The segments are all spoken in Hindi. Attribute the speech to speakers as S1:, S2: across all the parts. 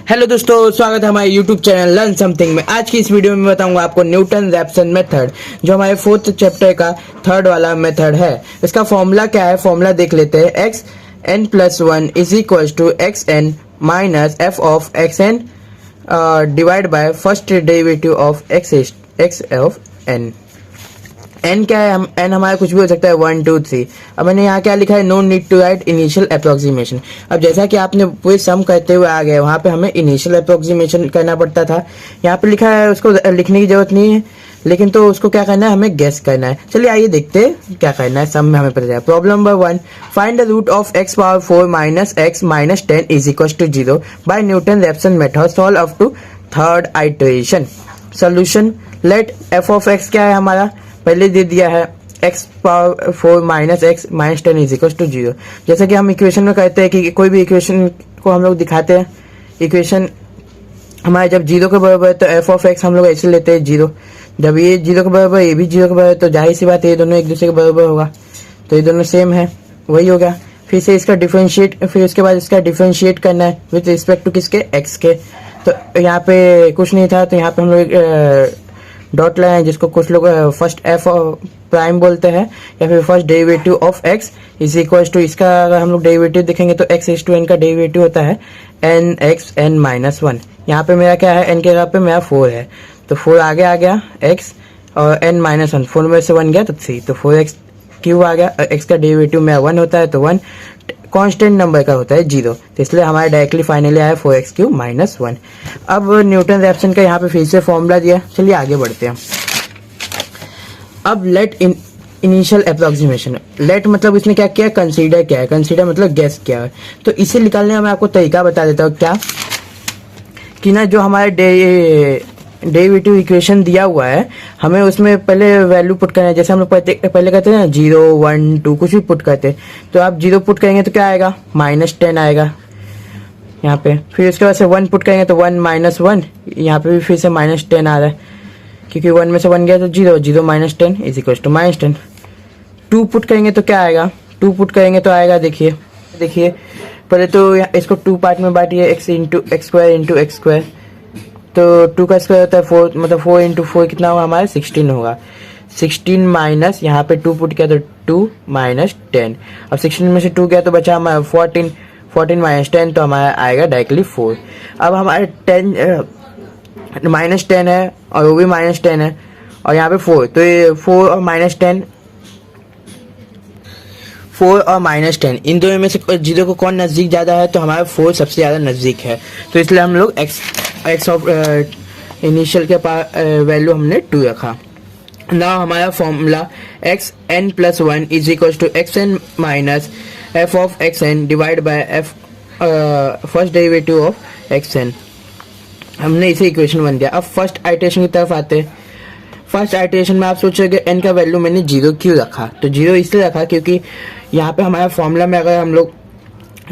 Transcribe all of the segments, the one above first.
S1: हेलो दोस्तों, स्वागत है हमारे यूट्यूब चैनल लर्न समथिंग में। आज की इस वीडियो में बताऊंगा आपको न्यूटन रैप्सन मेथड, जो हमारे फोर्थ चैप्टर का थर्ड वाला मेथड है। इसका फॉर्मूला क्या है, फॉर्मूला देख लेते हैं। X N plus one is equal to x N minus F of x N divide by first derivative of X of N. N क्या है, एन हमारा कुछ भी हो सकता है, 1 2 3। अब मैंने यहाँ क्या लिखा है, no need to write initial approximation. अब जैसा कि आपने पूरे सम करते हुए आ गए, वहाँ पे हमें इनिशियल अप्रोक्सीमेशन करना पड़ता था। यहाँ पे लिखा है, उसको लिखने की जरूरत नहीं है, लेकिन तो उसको क्या करना है, हमें गेस करना है। चलिए आइए देखते हैं क्या करना है। सम में हमें पता चला। Problem number 1, find the root of x power 4 minus x minus 10 is equal to 0 by Newton Raphson method, solve up to third iteration. Solution, let f of x क्या है हमारा, पहले दे दिया है x power 4 minus x minus 10 is equal to 0। जैसे कि हम इक्वेशन में कहते हैं कि कोई भी इक्वेशन को हम लोग दिखाते हैं, इक्वेशन हमारे जब 0 के बराबर है तो f ऑफ x हम लोग ऐसे लेते हैं 0। जब ये 0 के बराबर, ये भी 0 के बराबर, तो जाहिर सी बात है ये दोनों एक दूसरे के बराबर होगा, तो ये दोनों सेम है, वही हो गया। फिर से इसका डिफरेंशिएट, फिर उसके बाद इसका डिफरेंशिएट करना है विद रिस्पेक्ट टू किसके, x के। तो यहाँ पे कुछ नहीं था, तो यहाँ पे हम लोग डॉट लाइन है, जिसको कुछ लोग फर्स्ट एफ प्राइम बोलते हैं, या फिर first derivative of x is equal to, इसका अगर हम लोग डेरिवेटिव देखेंगे तो एक्स इज टू एन का डेरिवेटिव होता है एन एक्स एन माइनस 1। यहाँ पे मेरा क्या है, एन के जगह पे मेरा 4 है, तो 4 आगे आ गया एक्स और एन माइनस 1, 4 में से 1 गया तो 3, तो 4x क्यूब आ गया। एक्स का डेरिवेटिव मेरा 1 होता है, तो 1 कांस्टेंट नंबर का होता है 0, तो इसलिए हमारा डायरेक्टली फाइनली आया 4x क्यूब माइनस 1। अब न्यूटन रैप्सन का यहाँ पे फिर से फॉर्मूला दिया। चलिए आगे बढ़ते हैं। अब लेट इनिशियल अप्रोक्सीमेशन, लेट मतलब इसने क्या किया, कंसीडर क्या है, कंसीडर मतलब गेस क्या है। तो इसे निकालने का मैं आपको तरीका बता देता हूँ, क्या कि ना, जो हमारे डेरिवेटिव इक्वेशन दिया हुआ है, हमें उसमें पहले वैल्यू पुट करना है। जैसे हम लोग पहले कहते हैं ना 0 1 2 कुछ भी पुट करते हैं, तो आप 0 पुट करेंगे तो क्या आएगा, माइनस 10 आएगा यहाँ पे। फिर उसके बाद से 1 पुट करेंगे तो 1 माइनस 1, यहाँ पे भी फिर से माइनस 10 आ रहा है, क्योंकि 1 में से 1 गया तो 0, 0 minus 10 is equal to minus 10। 2 put करेंगे तो क्या आएगा, 2 पुट करेंगे तो आएगा, देखिए पहले तो इसको 2 पार्ट में बांटिए, एक्स इंटू एक्स स्क्वायर, तो 2 का स्क्वायर होता है 4, मतलब 4 इंटू 4 कितना होगा हमारा, 16 होगा। 16 माइनस यहाँ पे 2 पुट किया तो 2 माइनस 10। अब 16 में से 2 गया तो बचा हमारा 14, 14 माइनस 10 तो हमारा आएगा डायरेक्टली 4। अब हमारे 10 माइनस 10 है और वो भी माइनस 10 है, और यहाँ पे 4, तो ये 4 और माइनस 10, 4 और माइनस 10 इन दोनों में से 0 को कौन नज़दीक ज़्यादा है, तो हमारा 4 सबसे ज़्यादा नज़दीक है, तो इसलिए हम लोग एक्स ऑफ इनिशियल के पास वैल्यू हमने 2 रखा। ना हमारा formula x N plus 1 is equal to x N minus F of x N divide by f first derivative of x n, हमने इसे इक्वेशन 1 दिया। अब फर्स्ट आइटरेशन की तरफ आते हैं। फर्स्ट आइटरेशन में आप सोचोगे एन का वैल्यू मैंने 0 क्यों रखा, तो 0 इसलिए रखा क्योंकि यहाँ पे हमारा फॉर्मूला में अगर हम लोग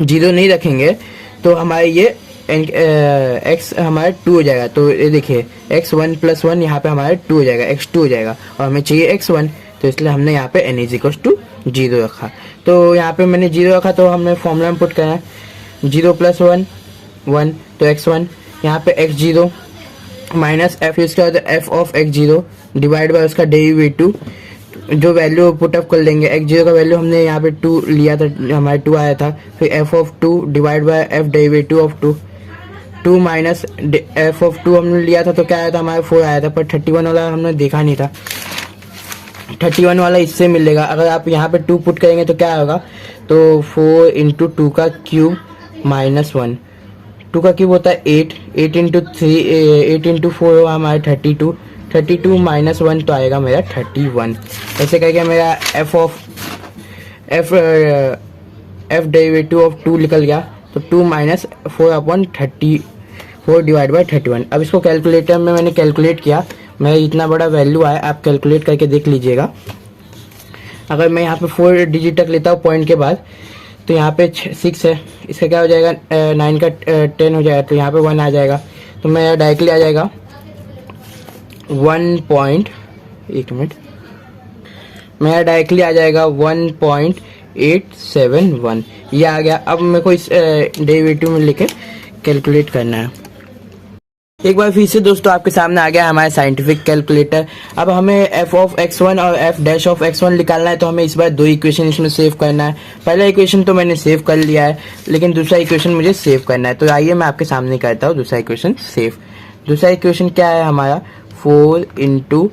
S1: 0 नहीं रखेंगे तो हमारे ये एक्स हमारा 2 हो जाएगा। तो ये देखिए x1 प्लस 1 यहाँ पे हमारा 2 हो जाएगा, x2 हो जाएगा, और हमें चाहिए x1, तो इसलिए हमने यहाँ पे n इज इक्वल टू 0 रखा। तो यहाँ पे मैंने 0 रखा, तो हमने फॉर्मूला में पुट करना है 0 प्लस 1 1, तो x1, यहाँ पे x0 माइनस एफ, इसके बाद F of x0 divide by उसका डेरिवेटिव, जो वैल्यू पुट अप कर लेंगे। x0 का वैल्यू हमने यहाँ पे 2 लिया था, हमारे 2 आया था, फिर f of 2 divide by f derivative of 2 minus F of 2 हमने लिया था, तो क्या आया था हमारा 4 आया था, पर 31 वाला हमने देखा नहीं था, 31 वाला इससे मिलेगा। अगर आप यहाँ पे 2 पुट करेंगे तो क्या होगा, तो 4 इंटू 2 का क्यूब माइनस 1, 2 का क्यूब होता है 8, 8 इंटू 3, 8 इंटू 4 होगा हमारा 32, 32 माइनस 1 तो आएगा मेरा 31। ऐसे करके मेरा एफ डेरिवेटिव ऑफ 2 निकल गया, तो 2 माइनस 4 अपॉन 34 डिवाइड बाई 31। अब इसको कैलकुलेटर में मैंने कैलकुलेट किया, मेरा इतना बड़ा वैल्यू आया, आप कैलकुलेट करके देख लीजिएगा। अगर मैं यहाँ पे 4 डिजिट तक लेता हूँ पॉइंट के बाद, तो यहाँ पे 6 है, इसका क्या हो जाएगा, 9 का 10 हो जाएगा, तो यहाँ पे 1 आ जाएगा, तो मेरा डायरेक्टली आ जाएगा 1 मिनट, मेरा डायरेक्टली आ जाएगा 1.871, ये आ गया। अब मेरे को इस डेरिवेटिव में लेके कैलकुलेट करना है। एक बार फिर से दोस्तों आपके सामने आ गया हमारा साइंटिफिक कैलकुलेटर। अब हमें f ऑफ x1 और f डैश ऑफ x1 निकालना है, तो हमें इस बार दो इक्वेशन इसमें सेव करना है। पहला इक्वेशन तो मैंने सेव कर लिया है, लेकिन दूसरा इक्वेशन मुझे सेव करना है। तो आइए मैं आपके सामने करता हूँ दूसरा इक्वेशन सेव। दूसरा इक्वेशन क्या है हमारा, 4 into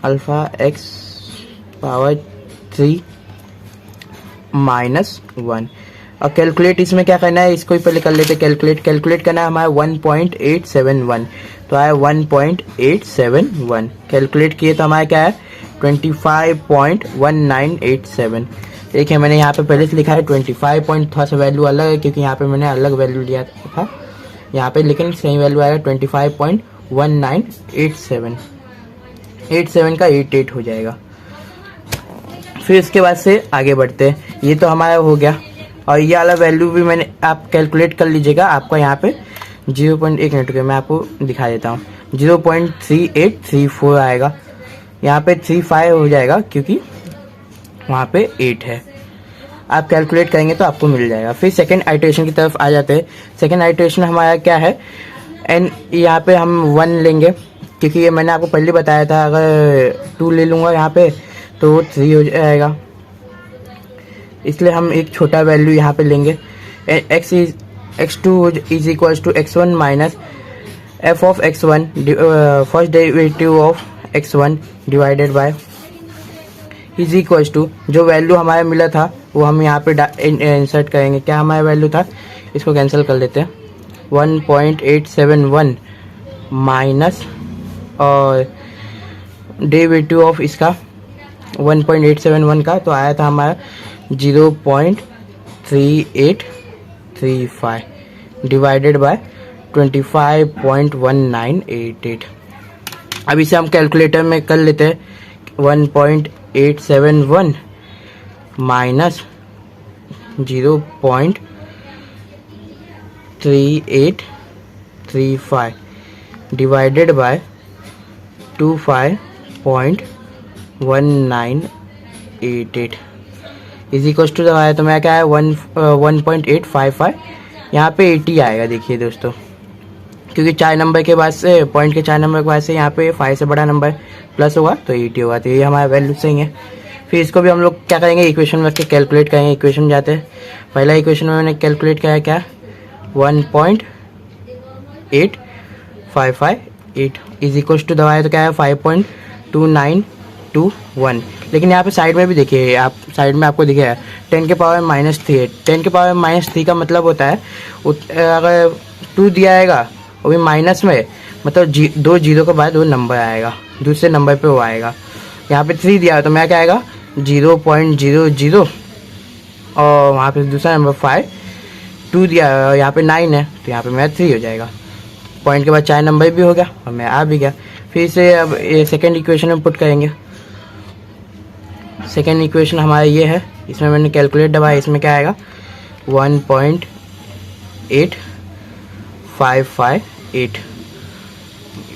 S1: alpha x power 3 minus 1। और कैलकुलेट इसमें क्या करना है, इसको ही पहले कर लेते। कैलकुलेट करना है हमारा 1.871। तो आया 1.871। कैलकुलेट किए तो हमारा क्या है 25.1987। देखिए मैंने यहाँ पे पहले से लिखा है 25 पॉइंट, थोड़ा सा वैल्यू अलग है क्योंकि यहाँ पे मैंने अलग वैल्यू लिया था यहाँ पे, लेकिन सही वैल्यू आएगा 25.1987। 87 का 88 हो जाएगा। फिर इसके बाद से आगे बढ़ते हैं। ये तो हमारा हो गया, और ये वाला वैल्यू भी मैंने आप कैलकुलेट कर लीजिएगा। आपका यहाँ पे 0.1 मिनट के मैं आपको दिखा देता हूँ, 0.3834 आएगा। यहाँ पे 35 हो जाएगा क्योंकि वहाँ पे 8 है। आप कैलकुलेट करेंगे तो आपको मिल जाएगा। फिर सेकेंड आइटरेशन की तरफ आ जाते हैं। सेकेंड आइटरेशन हमारा क्या है, एन यहाँ पे हम 1 लेंगे क्योंकि ये मैंने आपको पहले बताया था, अगर 2 ले लूँगा यहाँ पे तो 3 हो जाएगा, इसलिए हम एक छोटा वैल्यू यहाँ पे लेंगे। x2 is equal to x1 minus f of x1 first derivative of x1 divided by is equal to, जो वैल्यू हमारा मिला था वो हम यहाँ पे इंसर्ट करेंगे। क्या हमारा वैल्यू था, इसको कैंसिल कर लेते हैं, 1.871 माइनस और डेरिवेटिव ऑफ इसका 1.871 का, तो आया था हमारा 0.3835 डिवाइडेड बाय 25.1988। अब इसे हम कैलकुलेटर में कर लेते हैं। 1.871 minus 0.3835 divided by 25.1988 is equal to दबाया तो मैं क्या है 1.855, यहाँ पे 80 आएगा। देखिए दोस्तों, क्योंकि 4 नंबर के बाद से, पॉइंट के 4 नंबर के बाद से यहाँ पे 5 से बड़ा नंबर प्लस होगा तो 80 होगा। तो ये हमारा वैल्यू सही है। फिर इसको भी हम लोग क्या करेंगे, इक्वेशन में रख के कैलकुलेट करेंगे। इक्वेशन में जाते हैं, पहला इक्वेशन में मैंने कैलकुलेट किया है क्या 1.8558 इज इक्वल टू दबाया तो क्या है 5.2921। लेकिन यहाँ पे साइड में भी देखिए, आप साइड में आपको दिखेगा 10 के पावर -3 है। 10 के पावर -3 का मतलब होता है अगर 2 दिया आएगा वो भी माइनस में, मतलब 2 जीरो के बाद वो नंबर आएगा, दूसरे नंबर पे वो आएगा। यहाँ पे 3 दिया है तो मैं क्या आएगा 0.00 और वहाँ पे दूसरा नंबर 5। 2 दिया है, यहाँ पे 9 है तो यहाँ पे मेरा 3 हो जाएगा। पॉइंट के बाद 4 नंबर भी हो गया और मैं आ भी गया। फिर से अब ये सेकेंड इक्वेशन में पुट करेंगे। सेकेंड इक्वेशन हमारा ये है, इसमें मैंने कैलकुलेट दबाया, इसमें क्या आएगा 1.8558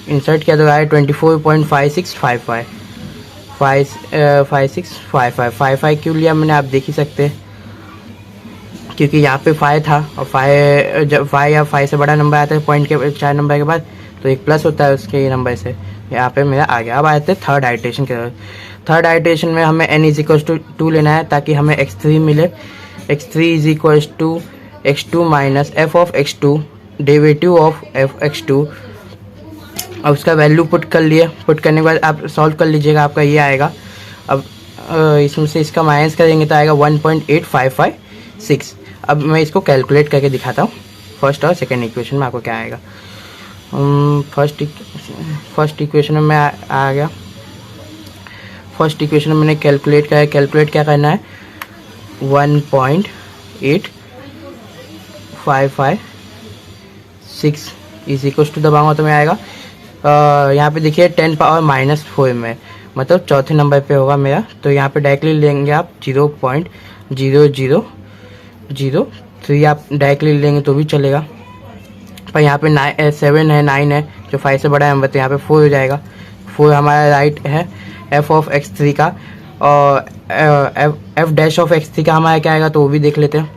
S1: इंसर्ट किया तो आया 24.5655 5655 क्यों लिया मैंने, आप देख ही सकते हैं, क्योंकि यहाँ पे 5 था और 5 जब 5 या 5 से बड़ा नंबर आता है पॉइंट के 4 नंबर के बाद तो एक प्लस होता है उसके नंबर से। यहाँ पे मेरा आ गया। अब आते हैं थर्ड आइटरेशन के। थर्ड आइटरेशन में हमें n इज इक्वल टू 2 लेना है ताकि हमें x3 मिले। x3 is equal to x2 minus f of x2 derivative of f x2। अब उसका वैल्यू पुट कर लिए। पुट करने के बाद आप सॉल्व कर लीजिएगा, आपका ये आएगा। अब इसमें से इसका माइनस करेंगे तो आएगा 1.8556। अब मैं इसको कैलकुलेट करके दिखाता हूँ, फर्स्ट और सेकेंड इक्वेशन में आपको क्या आएगा। फर्स्ट इक्वेशन में मैं आ गया। फर्स्ट इक्वेशन में मैंने कैलकुलेट किया है। कैलकुलेट क्या करना है 1.8556 इज इक्वल टू दबाऊंगा तो मैं आएगा यहाँ पे देखिए 10 पावर -4 में, मतलब चौथे नंबर पे होगा मेरा। तो यहाँ पे डायरेक्टली लेंगे आप 0.0003 आप डायरेक्टली लेंगे तो भी चलेगा। पर यहाँ पे 7 है 9 है जो 5 से बड़ा है, तो यहाँ पे 4 हो जाएगा। 4 हमारा राइट है f ऑफ x3 का, और f डैश ऑफ x3 का हमारा क्या आएगा तो वो भी देख लेते हैं।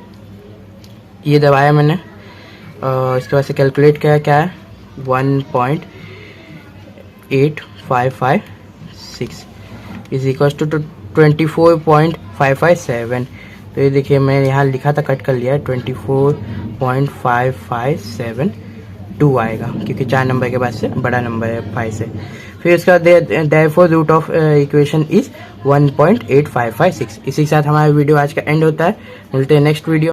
S1: ये दबाया मैंने, इसके बाद से कैलकुलेट किया क्या है 1.8556 इज इक्वल टू 24.557। तो ये देखिए मैं यहाँ लिखा था, कट कर लिया है, 24.5572 आएगा, क्योंकि 4 नंबर के बाद से बड़ा नंबर है 5 से। फिर इसका therefore root of equation is 1.8556। इसी के साथ हमारा वीडियो आज का एंड होता है। मिलते हैं नेक्स्ट वीडियो।